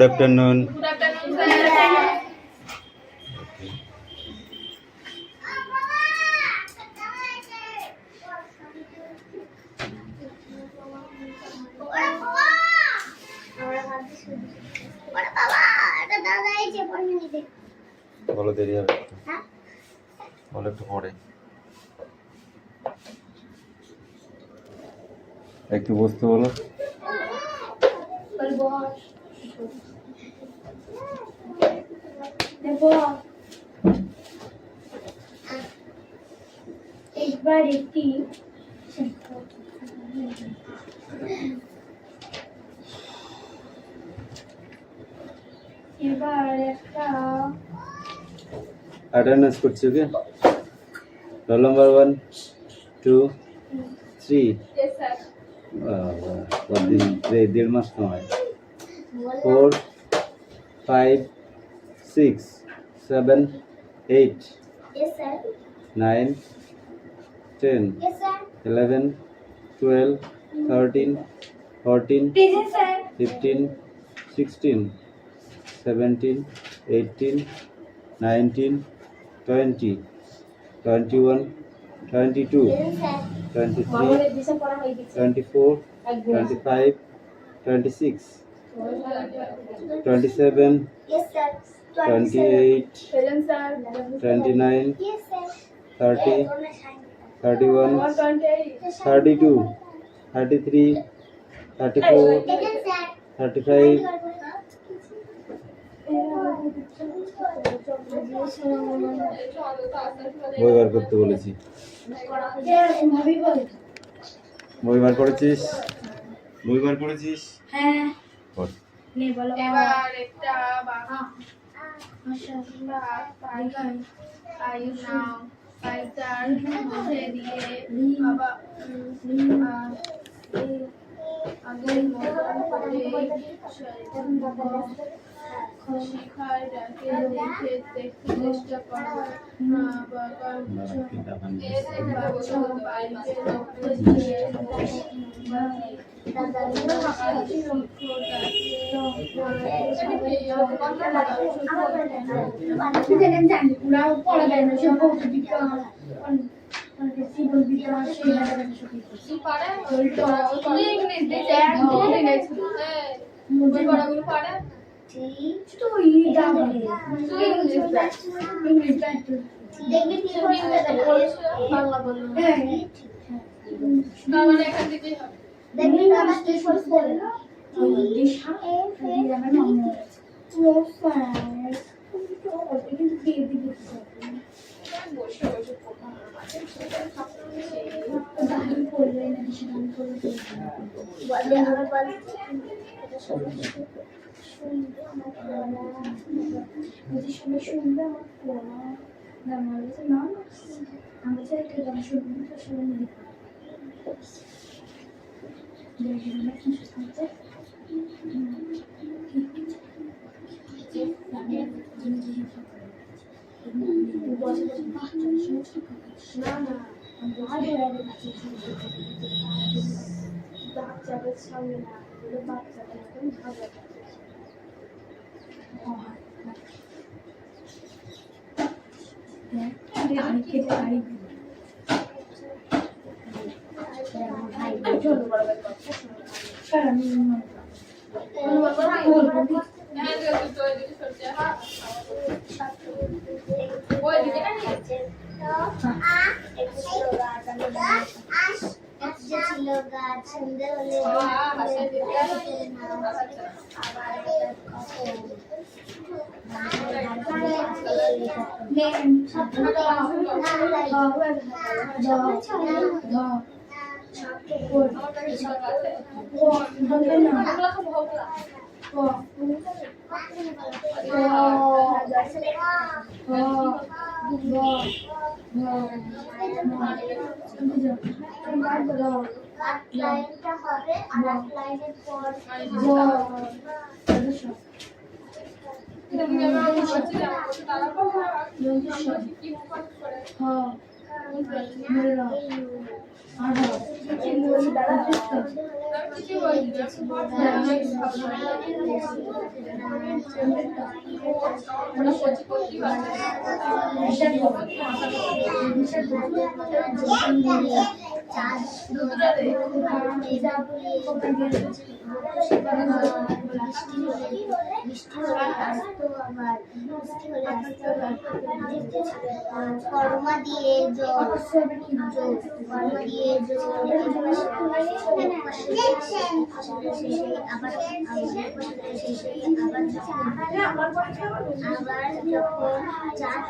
Good afternoon. Good afternoon, sir. বলো দেরি হবে একটু। বলো একটু পরে একটু বসতে বলো। একবার একটি এবার একটা অ্যাটেন্ডেন্স করছি, okay? Roll number 1 2 3। Yes, sir. কতদিন? 1.5 মাস সময়। 4 5 6 7 8 Yes, sir. 9 10 Yes, sir. 11 12 13 14 Present, sir. 15 16 17 18 19 20 21 22 Present, sir. 23 24 25 26 27 Yes, sir. 28 Present, sir. 29 Yes, sir. 30 31 128. 32 33 34 Present, sir. 35 বই বার করতে বলেছি। বই বার করেছিস? বই বার করেছিস? হ্যাঁ কর। নে বলো এবার একটা বাবা আচ্ছা আয়ু নাও সাইটার মধ্যে দিয়ে বাবা আগের মতন করে শিখার ডাকে দেখতে চেষ্টা করো বাবা বাড়িতে লক্ষ্য দিয়ে বাংলা বলুন মানে এখান থেকেই হবে বসে বসে না না বাচ্চাদের সামনে না বাচ্চাদের একদম ভালো গাছ সুন্দর হলে লাইনটা হবে আর এক লাইনের পর কর্মা দিয়ে কর্মা দিয়ে আবার যখন চাঁদ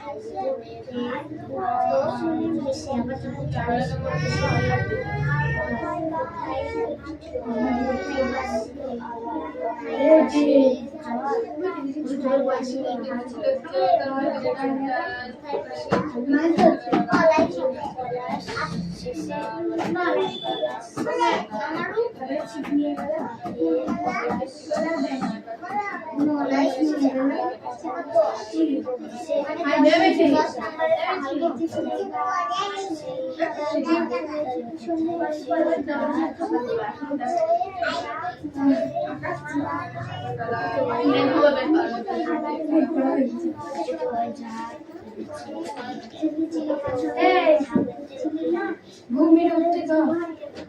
ঘুমিয়ে উঠতে তো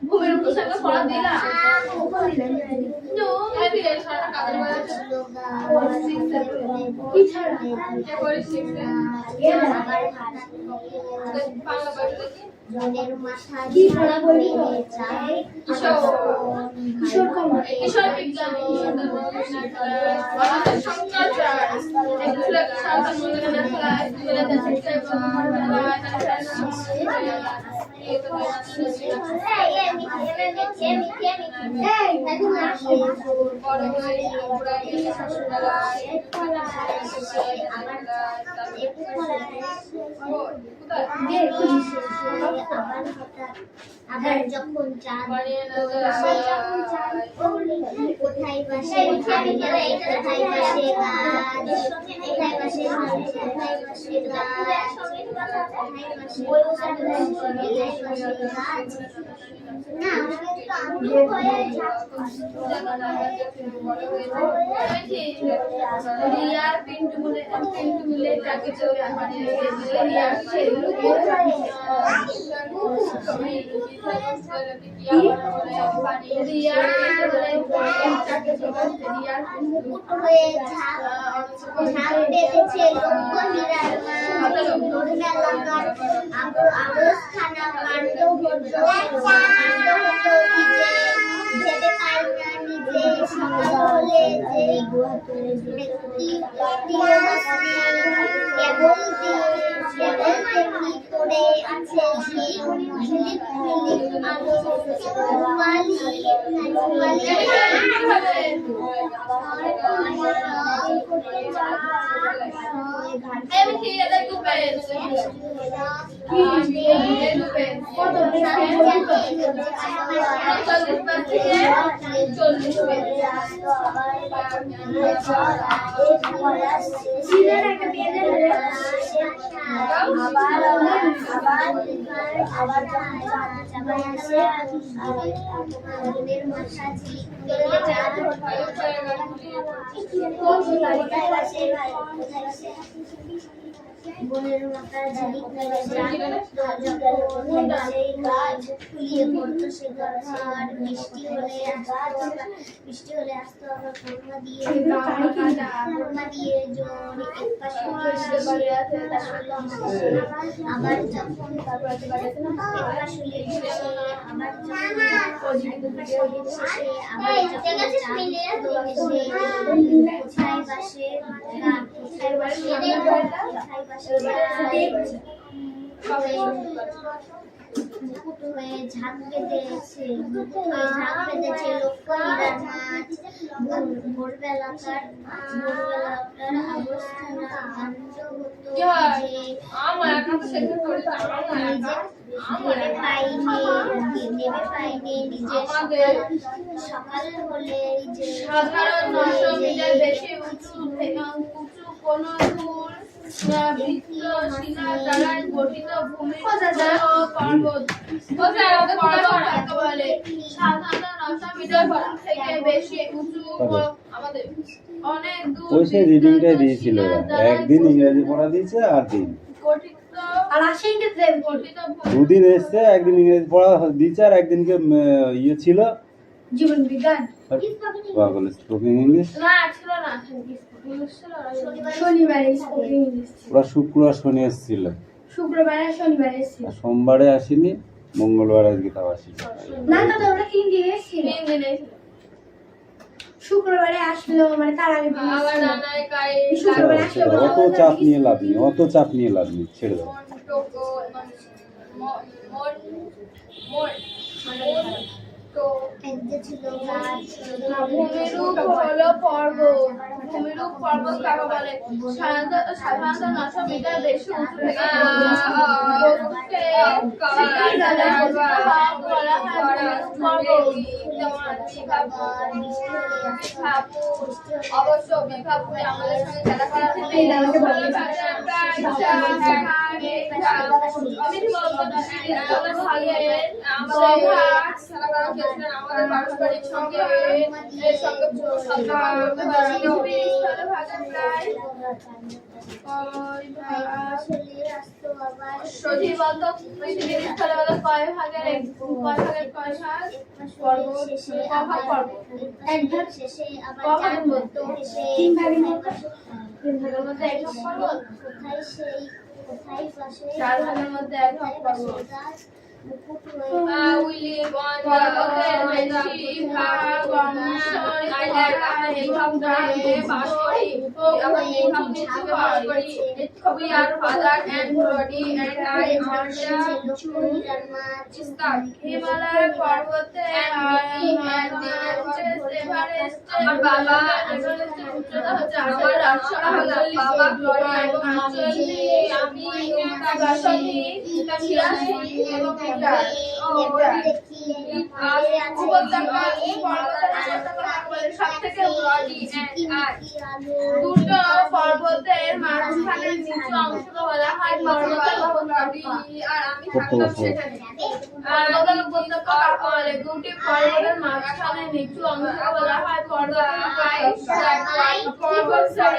ঘুমের উপর সাথে পড়া দিলা নো আমি এই সারা কাজ করে কি ছাড়া এ করে শিখতে বাংলা বলতে কি পড়া বলি কিশোর কুমার কিশোর বিজ্ঞান আবার যখন চাঁদ কোথায় বসে কোথায় বসে গাছ কোথায় বসে কোথায় বসে গাছ না রিয়ার পিন্টু মিলে তাকে চলে মানে রিয়ার সে বনের মাথায় ঝিলিক মেরে সেই গাছ ফুলিয়ে পড়তো সে গাছে আর বৃষ্টি হলে আসতো আবার কর্মা দিয়ে জোর এক পাশে আবার যখন ঝাঁক বেঁধেছে লোকইরা মাছ ভোরবেলাকার অবস্থান কাণ্ড হতো যে নেমে পাইনি নিজের সকাল হলে সাধারণ 900 মিটার বেশি উঁচু কোনো দূর বৃত্তশিলা দ্বারা গঠিত ভূমি ও পর্বত কাকে বলে? সাধারণত 900 মিটার থেকে বেশি উঁচু আমাদের অনেক দূর ওই সে রিডিংটাই দিয়েছিল একদিন ইংরেজি পড়া দিয়েছে আর দিন গঠিত আর আসেনকে গঠিত দুদিন এসছে একদিন ইংরেজি পড়া দিয়েছে আর একদিনকে ইয়ে ছিল জীবন বিজ্ঞান পাগল স্পোকিং ইংলিশ না ছিল না শনিবারে স্পোকেন ইংলিশ ওরা শুক্র আর শনি এসেছিল শুক্রবারে আর শনিবারে এসেছিল আর সোমবারে আসেনি মঙ্গলবার আজকে তাও আসেনি না দাদা ওরা 3 দিন এসেছিল 3 দিনে শুক্রবারে আসলো মানে তার আগে দিন আবার এসেছিল। নানায় কাই শুক্রবারে আসলো অত চাপ নিয়ে লাভ নেই অত চাপ নিয়ে লাভ নেই ছেড়ে দাও টোকো তো ভূমিরূপ হলো পর্বত ভূমিরূপ পর্বত কাকে বলে? সাধারণত 900 মিটার বেশি উঁচু থেকে অবশ্য বিভাগ আমাদের সঙ্গে খেলা করা আমাদের পারস্পরিক সঙ্গে এর সঙ্গে পুরো সম্পর্ক করতে পারি পৃথিবীর ভাগে প্রায় সঠিকবদ্ধ পৃথিবীর স্থলে হলো কয় ভাগের কয় ভাগ পর্বত এক ভাগ শেষে আবার ক ভাগের মধ্যে 3 ভাগের মধ্যে 3 ভাগের মধ্যে এক ভাগ পর্বত কোথায় পাশে 4 ভাগের মধ্যে এক ভাগ পর্বত মুকুট we live on the বেশিরভাগ অংশ এই ভাগ ধরে বাস করি আমরা এই ভাগ নিচে বাস করি we are father and body and I am the star Himalaya পর্বতে আমার বাবা এভারেস্টের উচ্চতা হচ্ছে আমার রাষ্ট্র হলো বাবা গ্লোরি এবং আমি এবং দুটো পর্বতের মাঝখানে নিচু অংশকে বলা হয় আর আমি থাকলাম সেখানে পর্বতের উপত্যকা কাকে বলে? দুটি পর্বতের মাঝখানে নিচু অংশকে বলা হয় পর্বত অঞ্চল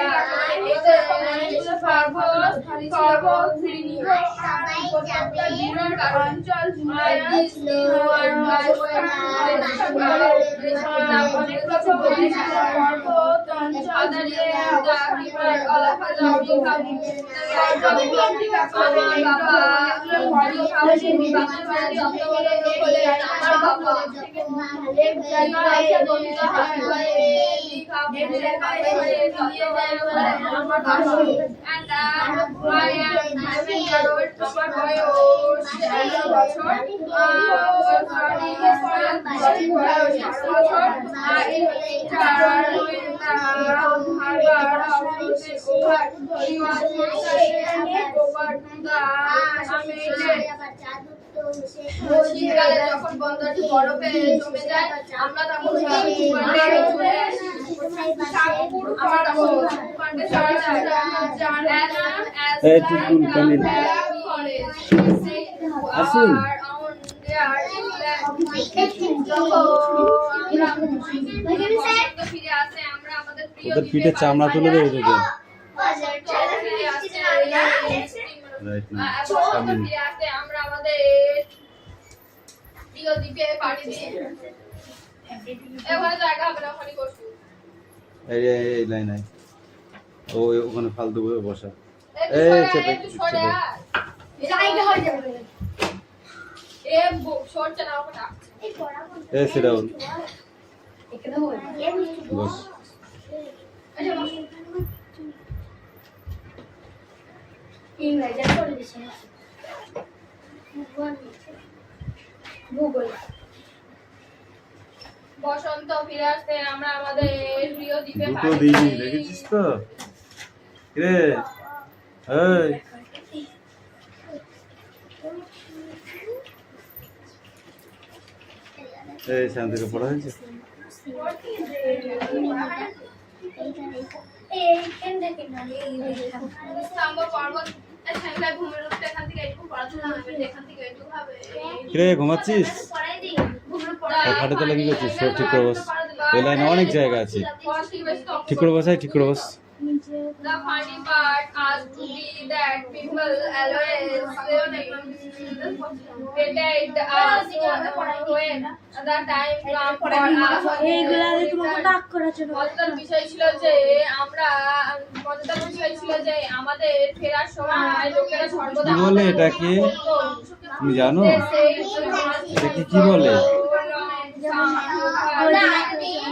শীতকালে যখন বন্দরটি বরফে জমে যায় আমরা তখন ওদের পিঠে চামড়া তুলে দেবে তোকে আমরা আমাদের প্রিয় দ্বীপে পাড়ি দিই এখানে জায়গা হবে না ওখানে বসবো এই লাইন আয় ও ওখানে ফালতু বসা একটু সরে আয় জায়গা হয়ে যাবে এ সরছে না ওটা sit down বস বসন্ত ফিরে আসতে আমরা আমাদের প্রিয় দ্বীপে দুটো দিইনি দেখেছিস তো রে এই শান্তিকে পড়া হয়েছে এইখান থেকে না স্তম্ভ পর্বত এখানকার ঘুমের উপরে এখান থেকে একটু পড়াশোনা হবে এখান থেকে একটু হবে কিরে ঘুমাচ্ছিস? পড়াই দিই ঘুমের আর খাটে তলা কি করছিস? সব ঠিক করে বস। ওই লাইনে অনেক জায়গা আছে। ঠিক করে বস, ঠিক করে বস। The funny part has to be that people always pretend us when the time comes for us. এইগুলারে তোমাকে ডাক করার জন্য মজাদার বিষয় ছিল যে আমাদের ফেরার সময় লোকেরা সর্বদা কি বলে এটাকে? তুমি জানো এটাকে কি বলে?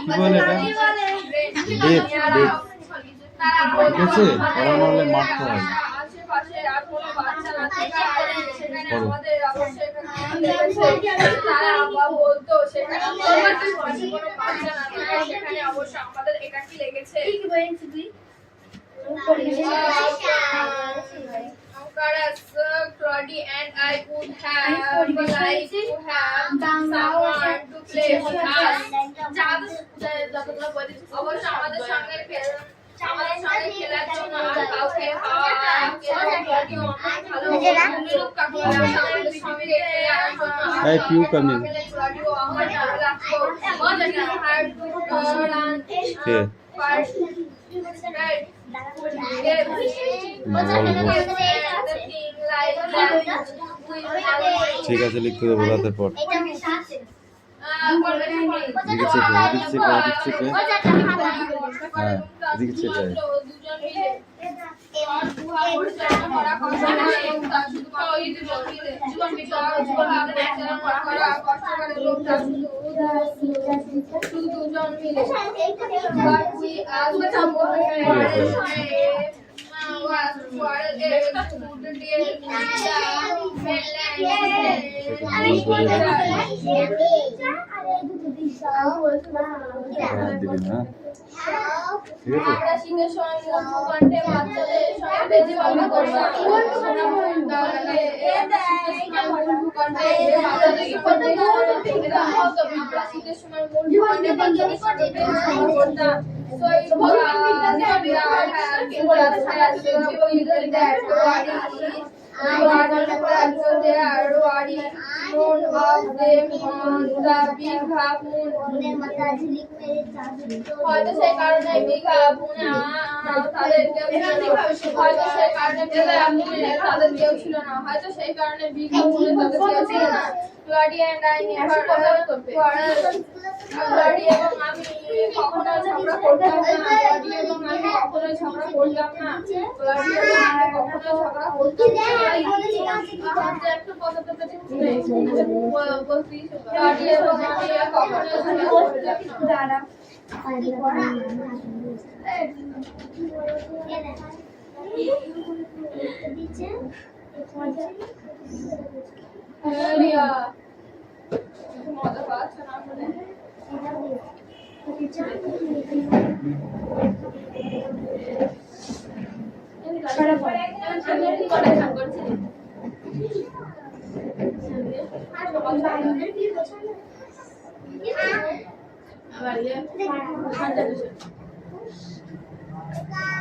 কি বলে এটা? ডেপ, ডেপ। ঠিক আছে, ওরা বললে মারতে হয়। আশেপাশে আর কোনো বাচ্চা না থাকায় সেখানে আমাদের অবশ্যই তারা আব্বা বলতো সেখানে আশেপাশে কোনো বাচ্চা না থাকায় সেখানে অবশ্য আমাদের একাকী লেগেছে। Whereas Claudy and I would have liked to have someone to play with us. অবশ্য আমাদের সঙ্গে খেলার জন্য আর কাউকে পাওয়া এই পিউ কামিং। কে? ঠিক আছে, লিখতে দেবো রাতের পর। এদিকে চেপে, এদিকে চেপে, এদিকে চেপে। হ্যাঁ, এদিকে চেপে। দিবি না? ঠিক আছে। আমরা শীতের সময় ভূখণ্ডে বাচ্চাদের সঙ্গে বেঁচে পালন করতাম। আমরা শীতের সময় ভূখণ্ডে বাচ্চাদের সঙ্গে বেঁচে পালন করতাম। হয়তো সেই কারণে বিঘা বুনে তাদের কেউ হয়তো সেই কারণে তাদের কেউ ছিল না হয়তো সেই কারণে বিঘা বুনে তাদের কেউ ছিল না Claudy and I never Claudy এবং আমি কখনো ঝগড়া করতাম না Claudy এবং আমি কখনো ঝগড়া করতাম না Claudy এবং আমি কখনো ঝগড়া করতাম না একটু কথা তো বলছি Claudy এবং আমি কখনো ঝগড়া করতাম না রিয়া মজা পাচ্ছে না মনে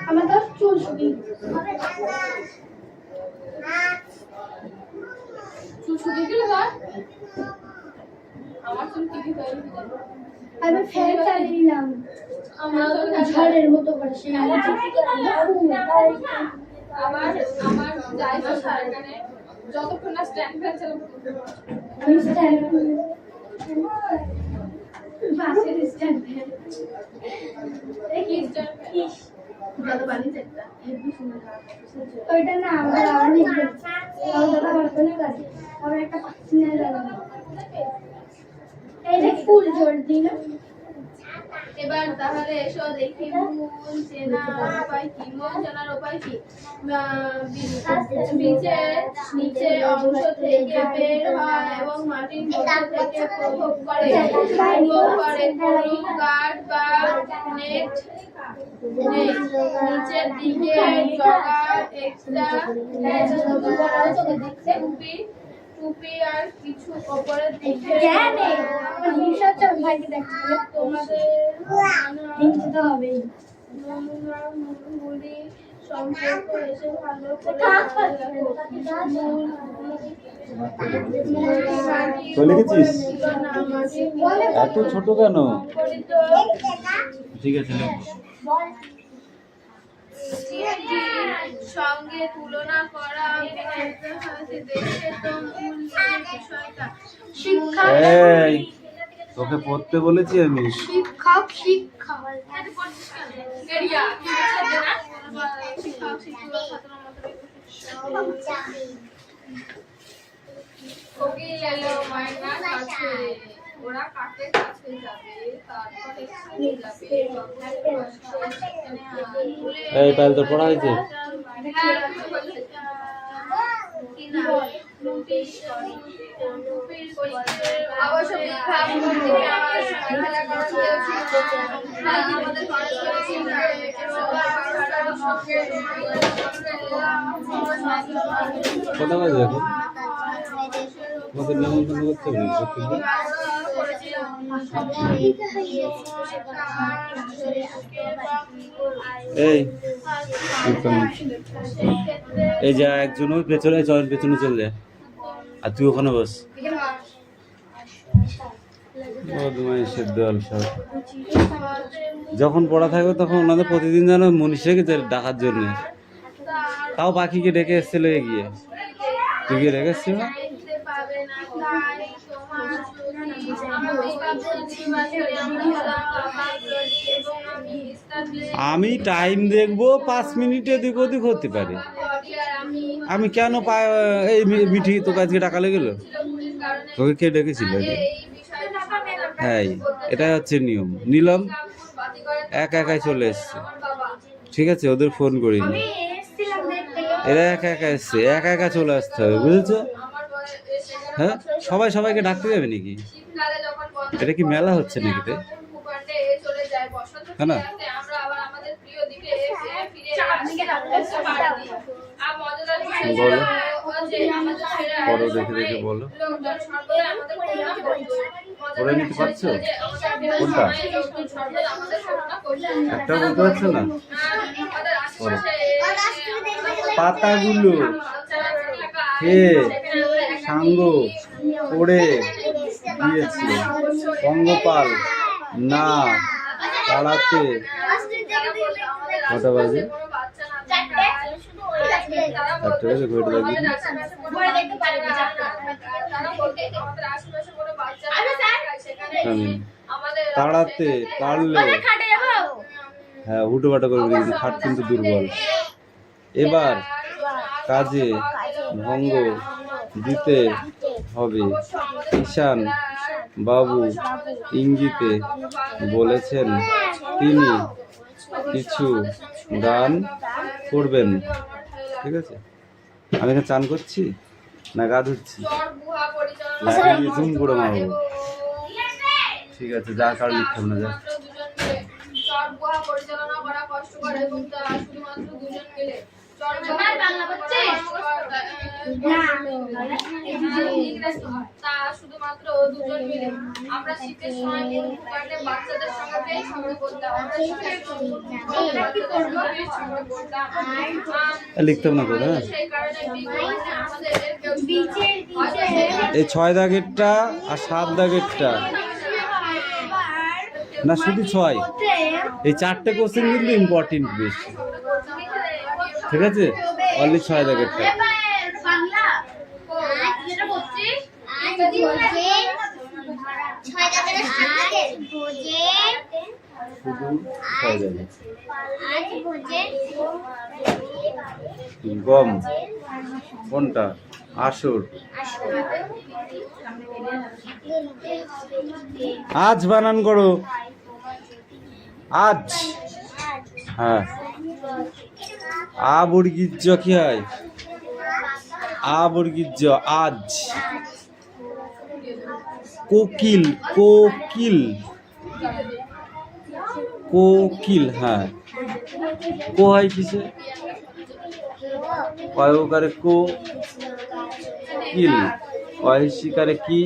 আমার তো চুল শুকিয়ে চুল শুকিয়ে গেল আমার চুল কি হয়ে গেল আমি ফ্যান চালিয়ে দিলাম আমার ঝড়ের মতো করে সেই আমার যাই তো সারাখানে যতক্ষণ না স্ট্যান্ড ফ্যান চালাবো আমি স্ট্যান্ড বাসের স্ট্যান্ড ফ্যান কি স্ট্যান্ড ফ্যান যত বানি চেকটা হেভি সুন্দর ওইটা না আমরা অনেক দাদা বর্তমানে কাজে আমরা একটা পার্সোনাল লাগাবো এই ফুল জোর দিই না এবার তাহলে এসো দেখি মূল চেনার উপায় কি মূল চেনার উপায় কি বীজের নিচে অংশ থেকে বের হয় এবং মাটির মধ্য থেকে প্রভোগ করে কোনো গাঢ় বা নেট নিচের দিকে জগার একটা টুপি আর কিছু উপরের দিকে আমার হিংসা ভাইকে দেখতে তোমাদের হিংসা তো হবেই মুড়ি সম্পর্ক এসে ভালো করে তো লিখেছিস? এত ছোট কেন? ঠিক আছে লিখবো। সঙ্গে তুলনা করা দেশে তো মূল বিষয়টা শিক্ষা। এই তোকে পড়তে বলেছি আমি। শিক্ষক শিক্ষা এরিয়া কি বলছে না শিক্ষক শিক্ষক ছাত্র মত ওকে এলো মাইনা কাছে ওরা কাটে কাছে যাবে তারপরে যাবে এই তাহলে তো পড়া হয়েছে। কটা বাজে এখন? তোমাদের নেমন্তন্ন করতে হবে প্রত্যেকদিন? এই যা একজন পেছনে পেছনে চলে যায় আর তুই ওখানে বস। বদমাইশের দল সব। যখন পড়া থাকবে তখন ওনাদের প্রতিদিন যেন মনীষাকে ডাকার জন্য, তাও পাখিকে ডেকে এসেছিল গিয়ে। তুই গিয়ে ডেকে এসছিল? আমি টাইম দেখবো 5 মিনিটে এদিক ওদিক হতে পারে। আমি কেন এই মিঠি তোকে আজকে টাকা লেগে গেল? তোকে কে ডেকেছিল? হ্যাঁ এটাই হচ্ছে নিয়ম। নিলাম একা একাই চলে এসছে, ঠিক আছে? ওদের ফোন করিনি, এরা একা একা এসছে, একা একা চলে আসতে হবে, বুঝেছো? হ্যাঁ সবাই সবাইকে ডাকতে যাবে নাকি? এটা কি মেলা হচ্ছে নাকি? তাই না? বলো পড়ো, দেখে দেখে বলো। পড়ে নিতে পারছো? কোনটা? একটা বলতে পারছো না? পাতাগুলো খেয়ে সাঙ্গ পড়ে দিয়েছে পঙ্গপাল না তাড়াতে। কটা বাজে? তাড়াতে পারলে হ্যাঁ উঠো বাটা করবে, কিন্তু খাট কিন্তু দুর্বল। এবার কাজে ভঙ্গ দিতে হবে। ঈশান বাবু ইঙ্গিতে বলেছেন তিনি কিছু গান করবেন, ঠিক আছে? আমি এখানে চান করছি না গা ধুচ্ছি, জুম করে মারবো, ঠিক আছে? যা কারো লিখতে হবে না, যা। পরিচালনা করা কষ্টকর এবং তা শুধুমাত্র দুজন মিলে। তা শুধুমাত্র দুজন মিলে। আমরা শীতের সময় বাচ্চাদের সঙ্গে বেশ ঝগড়া করতাম। লিখতে হবে না তো? হ্যাঁ সেই কারণে এই 6 দাগেরটা আর 7 দাগেরটা না, শুধু 6। এই 4টে কোশ্চেন কিন্তু ইম্পর্টেন্ট বেশি, ঠিক আছে? অনলি 6 দাগেরটা। গম কোনটা? আসর। আজ বানান করো, আজ। হ্যাঁ আ বর্গীর জ কি হয়? আ বর্গীর জ আজ। কোকিল কোকিল কোকিল, হ্যাঁ কো হয় কিসে? কয়কারে কো কিল, কয়শিকারে কি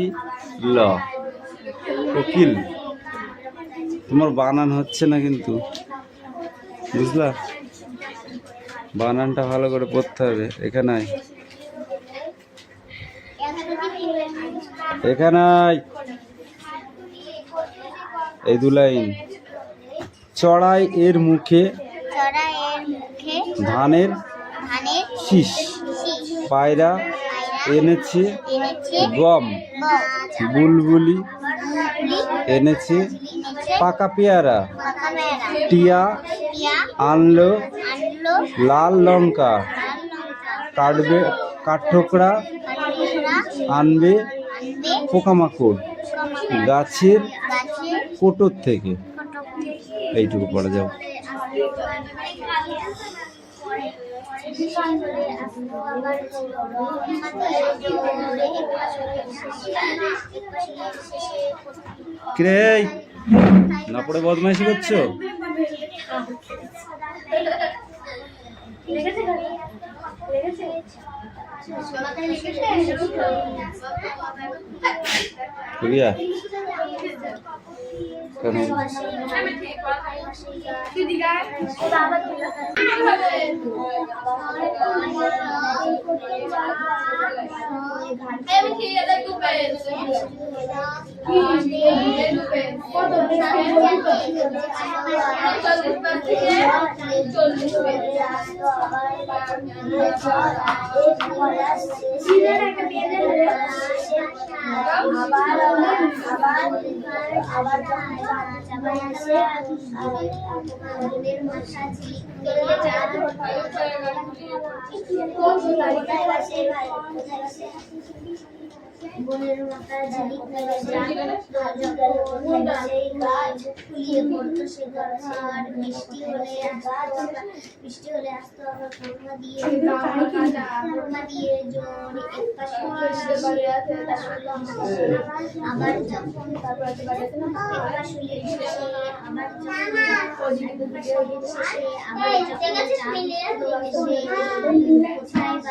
ল, কোকিল। তোমার বানান হচ্ছে না কিন্তু। বুঝলা? বানানটা ভালো করে পড়তে হবে। এখানে আয়, এখানে আয়। এই 2 লাইন। চড়াই এর মুখে চড়া এর মুখে ধানের ধানের শীষ, শীষ, পায়রা এনেছে এনেছে গম, গম, বুলবুলি বুলবুলি এনেছে এনেছে পাকা পেয়ারা, পাকা পেয়ারা, টিয়া টিয়া আনলো আনলো লাল লঙ্কা, লাল লঙ্কা, কাটবে কাঠঠোকরা কাঠঠোকরা আনবে আনবে পোকামাকড় গাছের গাছের কোটর থেকে। ফটক। এইটুকু পড়া যাবে। কিরে, এই না পড়ে বদমাইশি করছো? প্রিয়া, কেন? বনের মাথা ঝিলিক মেলে সেই গাছ ফুলিয়ে পড়তো সে গাছ, আর বৃষ্টি হলে আসতো আবার কোরমা দিয়ে জোর এক পাশে আবার যখন এক পাশে শেষে আবার কোথায়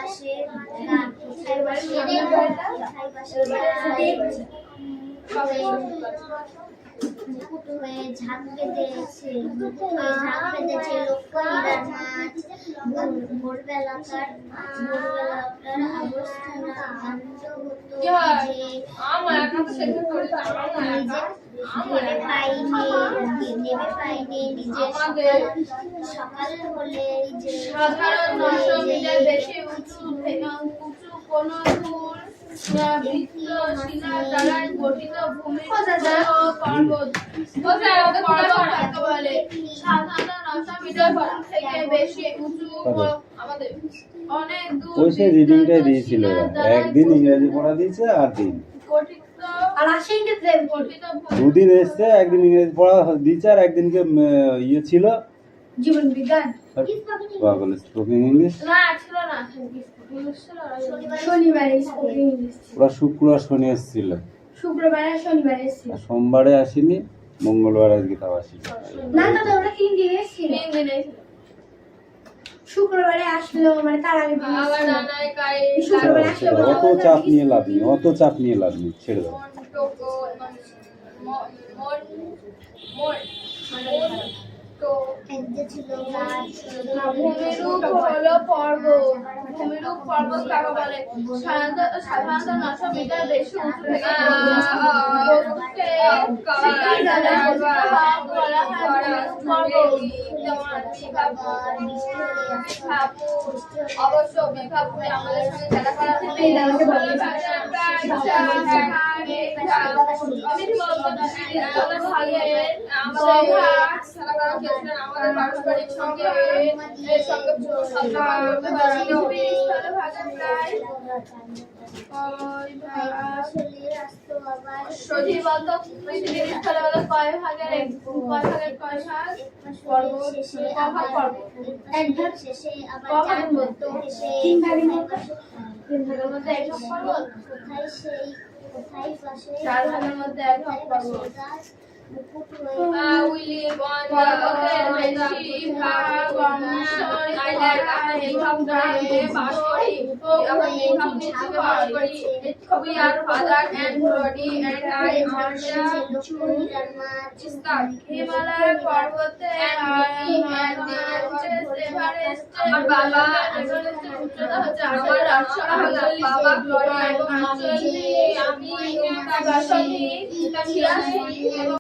বাসে ঝাঁক বেঁধেছে লক্ষ্মীরা নাচ। ভোরবেলাকার অবস্থান আনন্দ হতো যে নেমে পাইনি নিজের সকাল হলে সাধারণ 900 মিটার বেশি উঁচু কোনো দূর দ্বারা গঠিত ভূমি পর্বত কাকে বলে? সাধারণ 900 মিটার থেকে বেশি উঁচু আমাদের অনেক দূর ওইসে রিডিংটাই দিয়েছিল। একদিন ইংরেজি পড়া দিয়েছে আর দিন গঠিত আর আশিকে গঠিত দুদিন এসছে, একদিন ইংরেজি পড়া দিয়েছে আর একদিনকে ইয়ে ছিল জীবন বিজ্ঞান স্পোকিং ইংলিশ। না ছিল না শনিবারে স্পোকেন ইংলিশ ছিল। ওরা শুক্র আর শনি এসেছিল, শুক্রবারে আর শনিবারে ছিল। আর সোমবারে আসেনি, মঙ্গলবার আজকে তাও আসেনি। না দাদা ওরা 3 দিন এসেছিল। 3 দিনে শুক্রবারে আসলো মানে তার আগে দিন আবার এসেছিল। নানায় কাই শুক্রবারে আসলো অত চাপ নিয়ে লাভ নেই, অত চাপ নিয়ে লাভ নেই, ছেড়ে দাও। টোকো মোর তো ছিল গাছ ভূমিরূপ হলো পর্বত। ভূমিরূপ পর্বত কাকে বলে? সাধারণত 900 মিটার বেশি উঁচু থেকে অবশ্য বিভাপুরে আমাদের সঙ্গে খেলা করা আমাদের পারস্পরিক সঙ্গে সঠিকবদ্ধ পৃথিবীর স্থলে বলে কয় ভাগের কয় ভাগ? পর্বত এক ভাগ শেষে আবার ক ভাগের চার মধ্যে? শেষে 3 ভাগের মধ্যে। 3 ভাগের মধ্যে এক ভাগ পর্বত, কোথায় পাশে 4 ভাগের মধ্যে এক ভাগ পর্বত। গাছ We live on the Shiva We are father and body and I am the Himalaya পর্বতে and the Everest আমার বাবা এভারেস্টের উচ্চতা হচ্ছে আমার 800 বাবা আমি 86